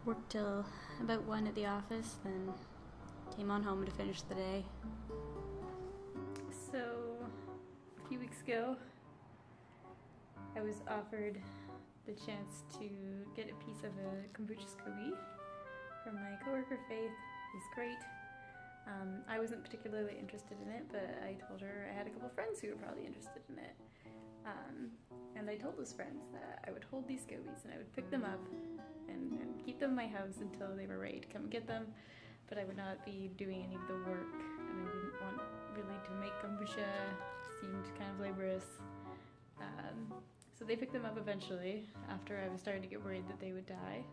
Worked till about 1 at the office, then came on home to finish the day. So, a few weeks ago, I was offered the chance to get a piece of a kombucha Scooby from my coworker Faith. He's great. I wasn't particularly interested in it, but I told her I had a couple friends who were probably interested in it. And I told those friends that I would hold these Scoobys and I would pick them up and keep them in my house until they were ready to come get them, but I would not be doing any of the work, and I didn't want really to make kombucha. Seemed kind of laborious. So they picked them up eventually after I was starting to get worried that they would die.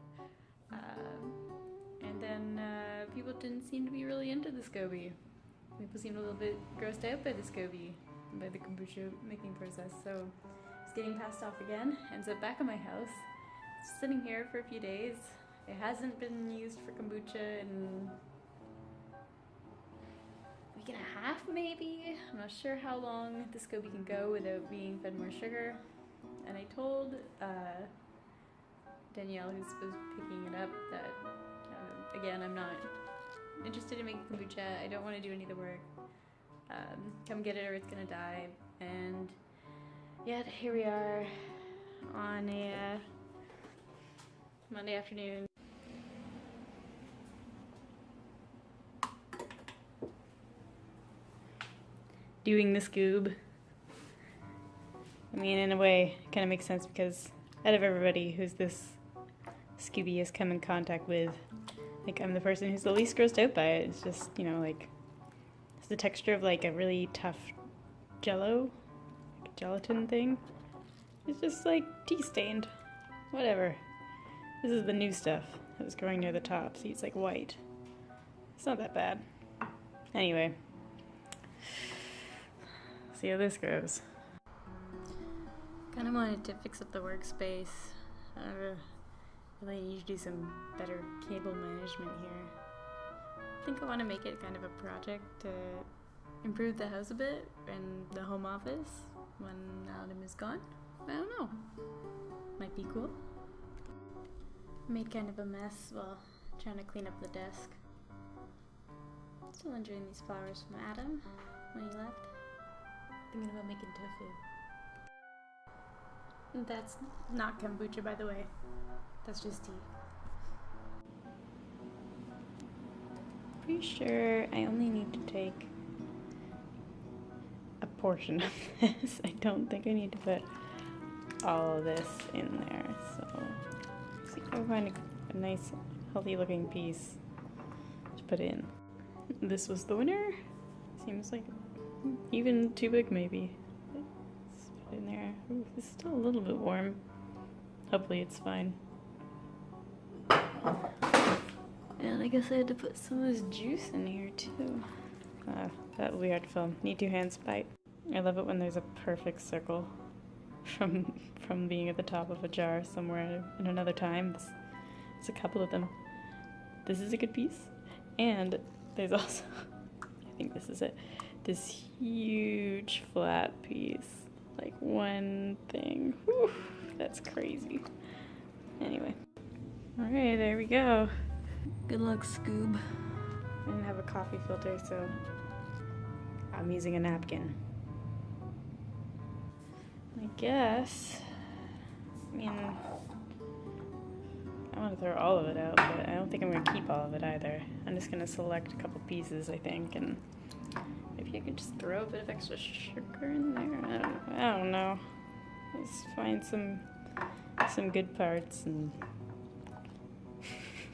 And then people didn't seem to be really into the SCOBY. People seemed a little bit grossed out by the SCOBY, by the kombucha making process. So it's getting passed off again. Ends up back at my house. It's sitting here for a few days. It hasn't been used for kombucha in a week and a half maybe. I'm not sure how long the SCOBY can go without being fed more sugar. And I told Danielle, who's picking it up, that again, I'm not interested in making kombucha. I don't want to do any of the work. Come get it or it's gonna die. And yeah, here we are on a Monday afternoon. Doing the Scoob. I mean, in a way, it kind of makes sense because out of everybody who's this Scooby has come in contact with, like, I'm the person who's the least grossed out by it. It's just, you know, like, it's the texture of like a really tough jello, like gelatin thing. It's just like tea stained. Whatever. This is the new stuff that was growing near the top. See, it's like white. It's not that bad. Anyway. See how this goes. Kind of wanted to fix up the workspace. Really need to do some better cable management here. I think I want to make it kind of a project to improve the house a bit and the home office when Adam is gone. I don't know. Might be cool. Made kind of a mess while trying to clean up the desk. Still enjoying these flowers from Adam when he left. Thinking about making tofu. That's not kombucha, by the way. That's just tea. Pretty sure I only need to take a portion of this. I don't think I need to put all of this in there. So, see if I can find a nice, healthy looking piece to put in. This was the winner. Seems like even too big, maybe. Let's put it in there. Ooh, this is still a little bit warm. Hopefully it's fine. And I guess I had to put some of this juice in here too. That will be hard to film. Need 2 hands, bite. I love it when there's a perfect circle from being at the top of a jar somewhere in another time. There's a couple of them. This is a good piece. And there's also, I think this is it, this huge flat piece. Like one thing. Whew, that's crazy. Anyway. Alright, there we go. Good luck, Scoob. I didn't have a coffee filter, so I'm using a napkin. I guess, I mean, I want to throw all of it out, but I don't think I'm going to keep all of it either. I'm just going to select a couple pieces, I think, and maybe I could just throw a bit of extra sugar in there. I don't know. Just find some good parts, and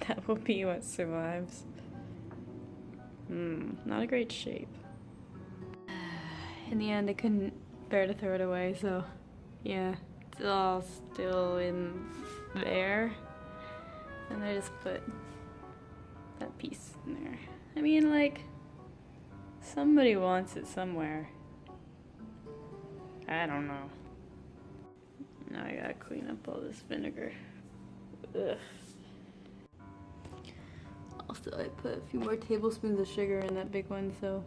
that will be what survives. Not a great shape. In the end, I couldn't bear to throw it away, so yeah, it's all still in there. And I just put that piece in there. I mean, like, somebody wants it somewhere. I don't know. Now I gotta clean up all this vinegar. Ugh. Also, I put a few more tablespoons of sugar in that big one, so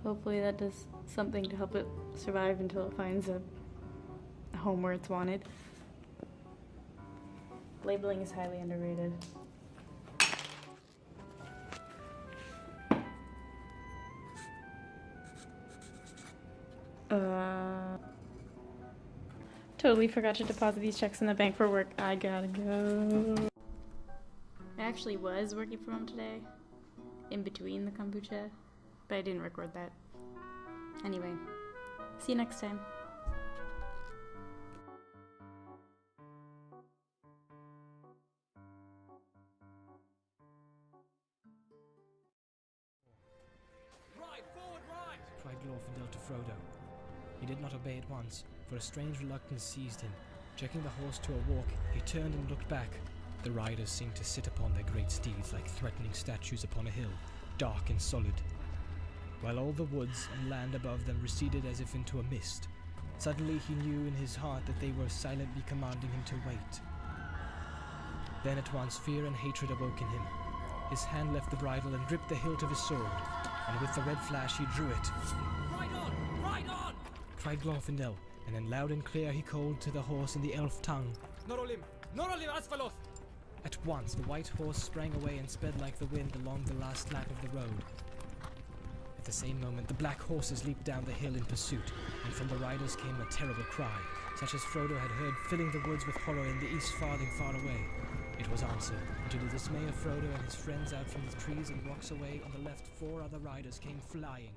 hopefully that does something to help it survive until it finds a home where it's wanted. Labeling is highly underrated. Totally forgot to deposit these checks in the bank for work. I gotta go. I actually was working from home today, in between the kombucha, but I didn't record that. Anyway, see you next time. Ride, forward, ride! Cried Glorfindel to Frodo. He did not obey at once, for a strange reluctance seized him. Checking the horse to a walk, he turned and looked back. The riders seemed to sit upon their great steeds like threatening statues upon a hill, dark and solid, while all the woods and land above them receded as if into a mist. Suddenly he knew in his heart that they were silently commanding him to wait. Then at once fear and hatred awoke in him. His hand left the bridle and gripped the hilt of his sword, and with the red flash he drew it. "Ride on! Ride on!" cried Glorfindel, and then loud and clear he called to the horse in the elf tongue. "Norolim! Norolim Asfaloth!" At once the white horse sprang away and sped like the wind along the last lap of the road. At the same moment the black horses leaped down the hill in pursuit, and from the riders came a terrible cry, such as Frodo had heard filling the woods with horror in the east farthing far away. It was answered, and to the dismay of Frodo and his friends out from the trees and rocks away on the left 4 other riders came flying.